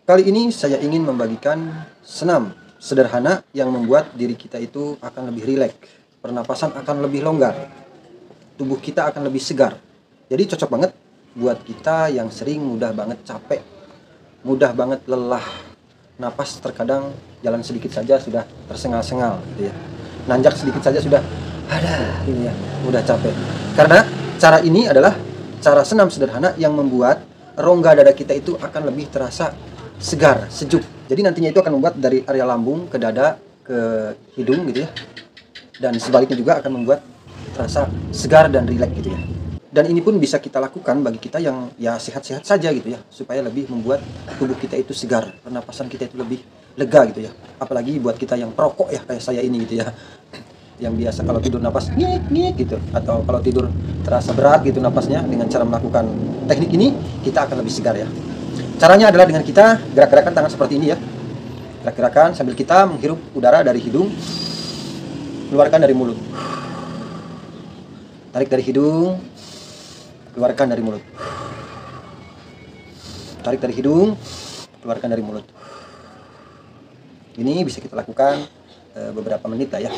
Kali ini saya ingin membagikan senam sederhana yang membuat diri kita itu akan lebih rileks, pernapasan akan lebih longgar, tubuh kita akan lebih segar. Jadi cocok banget buat kita yang sering mudah banget capek, mudah banget lelah, napas terkadang jalan sedikit saja sudah tersengal-sengal gitu ya. Nanjak sedikit saja sudah ada ini ya, udah capek. Karena cara ini adalah cara senam sederhana yang membuat rongga dada kita itu akan lebih terasa segar, sejuk. Jadi nantinya itu akan membuat dari area lambung ke dada, ke hidung gitu ya. Dan sebaliknya juga akan membuat terasa segar dan rileks gitu ya. Dan ini pun bisa kita lakukan bagi kita yang ya sehat-sehat saja gitu ya, supaya lebih membuat tubuh kita itu segar, pernapasan kita itu lebih lega gitu ya. Apalagi buat kita yang perokok ya kayak saya ini gitu ya, yang biasa kalau tidur napas ngik gitu, atau kalau tidur terasa berat gitu napasnya, dengan cara melakukan teknik ini kita akan lebih segar ya. Caranya adalah dengan kita gerak-gerakan tangan seperti ini ya. Gerak-gerakan sambil kita menghirup udara dari hidung, keluarkan dari mulut. Tarik dari hidung, keluarkan dari mulut. Tarik dari hidung, keluarkan dari mulut. Ini bisa kita lakukan beberapa menit lah ya.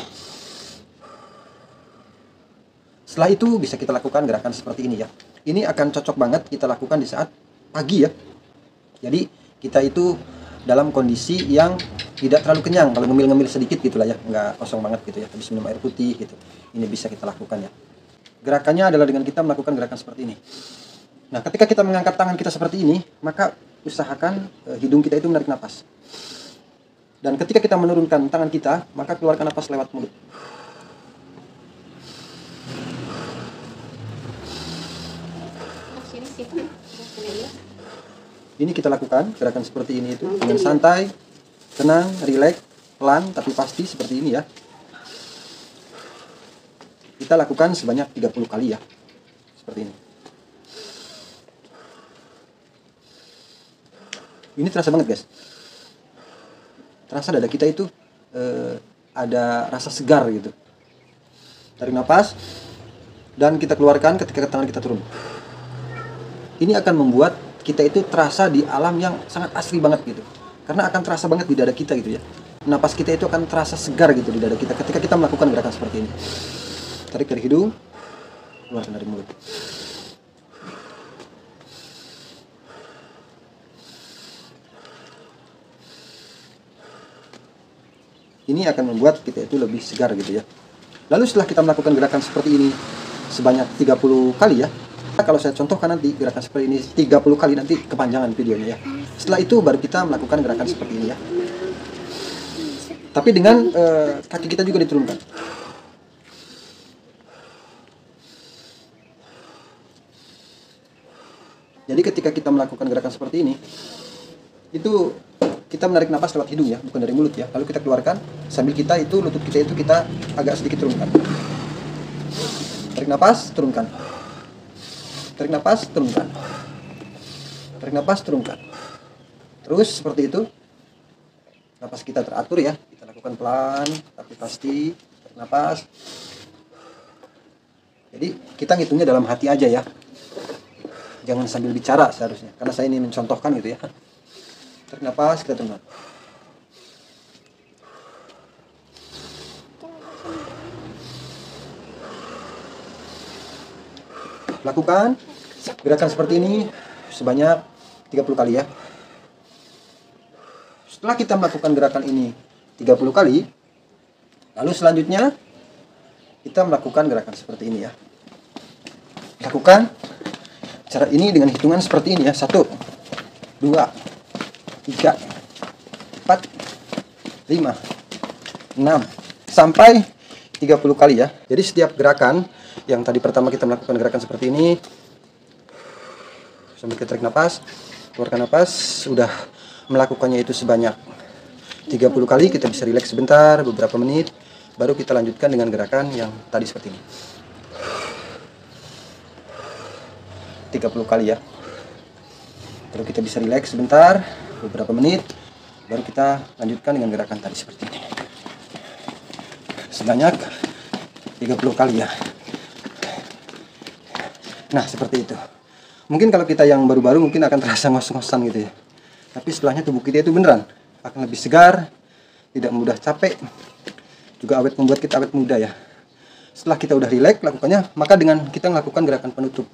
Setelah itu bisa kita lakukan gerakan seperti ini ya. Ini akan cocok banget kita lakukan di saat pagi ya. Jadi kita itu dalam kondisi yang tidak terlalu kenyang, kalau ngemil-ngemil sedikit gitulah ya, nggak kosong banget gitu ya, habis minum air putih gitu. Ini bisa kita lakukan ya. Gerakannya adalah dengan kita melakukan gerakan seperti ini. Nah, ketika kita mengangkat tangan kita seperti ini, maka usahakan hidung kita itu menarik napas. Dan ketika kita menurunkan tangan kita, maka keluarkan napas lewat mulut. Ini kita lakukan gerakan seperti ini itu dengan santai, tenang, rileks, pelan tapi pasti seperti ini ya. Kita lakukan sebanyak 30 kali ya. Seperti ini. Ini terasa banget guys. Terasa dada kita itu ada rasa segar gitu. Tarik nafas dan kita keluarkan ketika tangan kita turun. Ini akan membuat kita itu terasa di alam yang sangat asli banget gitu. Karena akan terasa banget di dada kita gitu ya. Napas kita itu akan terasa segar gitu di dada kita ketika kita melakukan gerakan seperti ini. Tarik dari hidung, keluarkan dari mulut. Ini akan membuat kita itu lebih segar gitu ya. Lalu setelah kita melakukan gerakan seperti ini sebanyak 30 kali ya. Kalau saya contohkan nanti gerakan seperti ini 30 kali, nanti kepanjangan videonya ya. Setelah itu baru kita melakukan gerakan seperti ini ya. Tapi dengan kaki kita juga diturunkan. Jadi ketika kita melakukan gerakan seperti ini, itu kita menarik napas lewat hidung ya, bukan dari mulut ya. Lalu kita keluarkan sambil kita itu lutut kita itu kita agak sedikit turunkan. Tarik napas, turunkan. Tarik napas, turunkan. Tarik napas, turunkan. Terus seperti itu. Napas kita teratur ya. Kita lakukan pelan tapi pasti. Tarik napas. Jadi kita ngitungnya dalam hati aja ya. Jangan sambil bicara seharusnya. Karena saya ini mencontohkan gitu ya. Tarik napas, kita turunkan. Lakukan gerakan seperti ini sebanyak 30 kali ya. Setelah kita melakukan gerakan ini 30 kali, lalu selanjutnya kita melakukan gerakan seperti ini ya. Lakukan cara ini dengan hitungan seperti ini ya. 1, 2, 3, 4, 5, 6 sampai 30 kali ya. Jadi setiap gerakan yang tadi pertama kita melakukan gerakan seperti ini, sambil kita tarik nafas, keluarkan nafas, sudah melakukannya itu sebanyak 30 kali, kita bisa rileks sebentar, beberapa menit, baru kita lanjutkan dengan gerakan yang tadi seperti ini. 30 kali ya. Baru kita bisa rileks sebentar, beberapa menit, baru kita lanjutkan dengan gerakan tadi seperti ini. Sebanyak 30 kali ya. Nah, seperti itu. Mungkin kalau kita yang baru-baru mungkin akan terasa ngos-ngosan gitu ya. Tapi setelahnya tubuh kita itu beneran akan lebih segar, tidak mudah capek, juga membuat kita awet muda ya. Setelah kita udah rileks lakukannya, maka dengan kita melakukan gerakan penutup,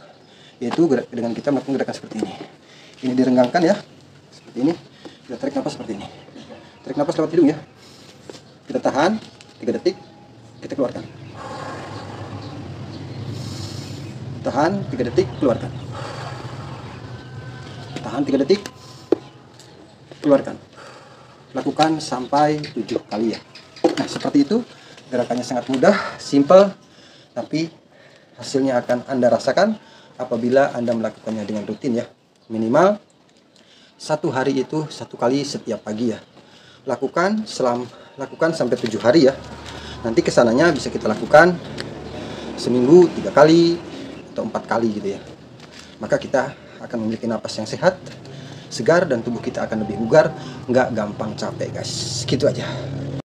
yaitu dengan kita melakukan gerakan seperti ini. Ini direnggangkan ya, seperti ini. Kita tarik nafas seperti ini. Tarik nafas lewat hidung ya. Kita tahan 3 detik, kita keluarkan. Tahan 3 detik, keluarkan. Tahan 3 detik, keluarkan. Lakukan sampai 7 kali ya. Nah, seperti itu. Gerakannya sangat mudah, simple, tapi hasilnya akan Anda rasakan apabila Anda melakukannya dengan rutin ya. Minimal 1 hari itu 1 kali setiap pagi ya. Lakukan sampai 7 hari ya. Nanti kesananya bisa kita lakukan seminggu 3 kali atau 4 kali gitu ya. Maka kita akan memiliki napas yang sehat, segar, dan tubuh kita akan lebih bugar, nggak gampang capek guys. Gitu aja.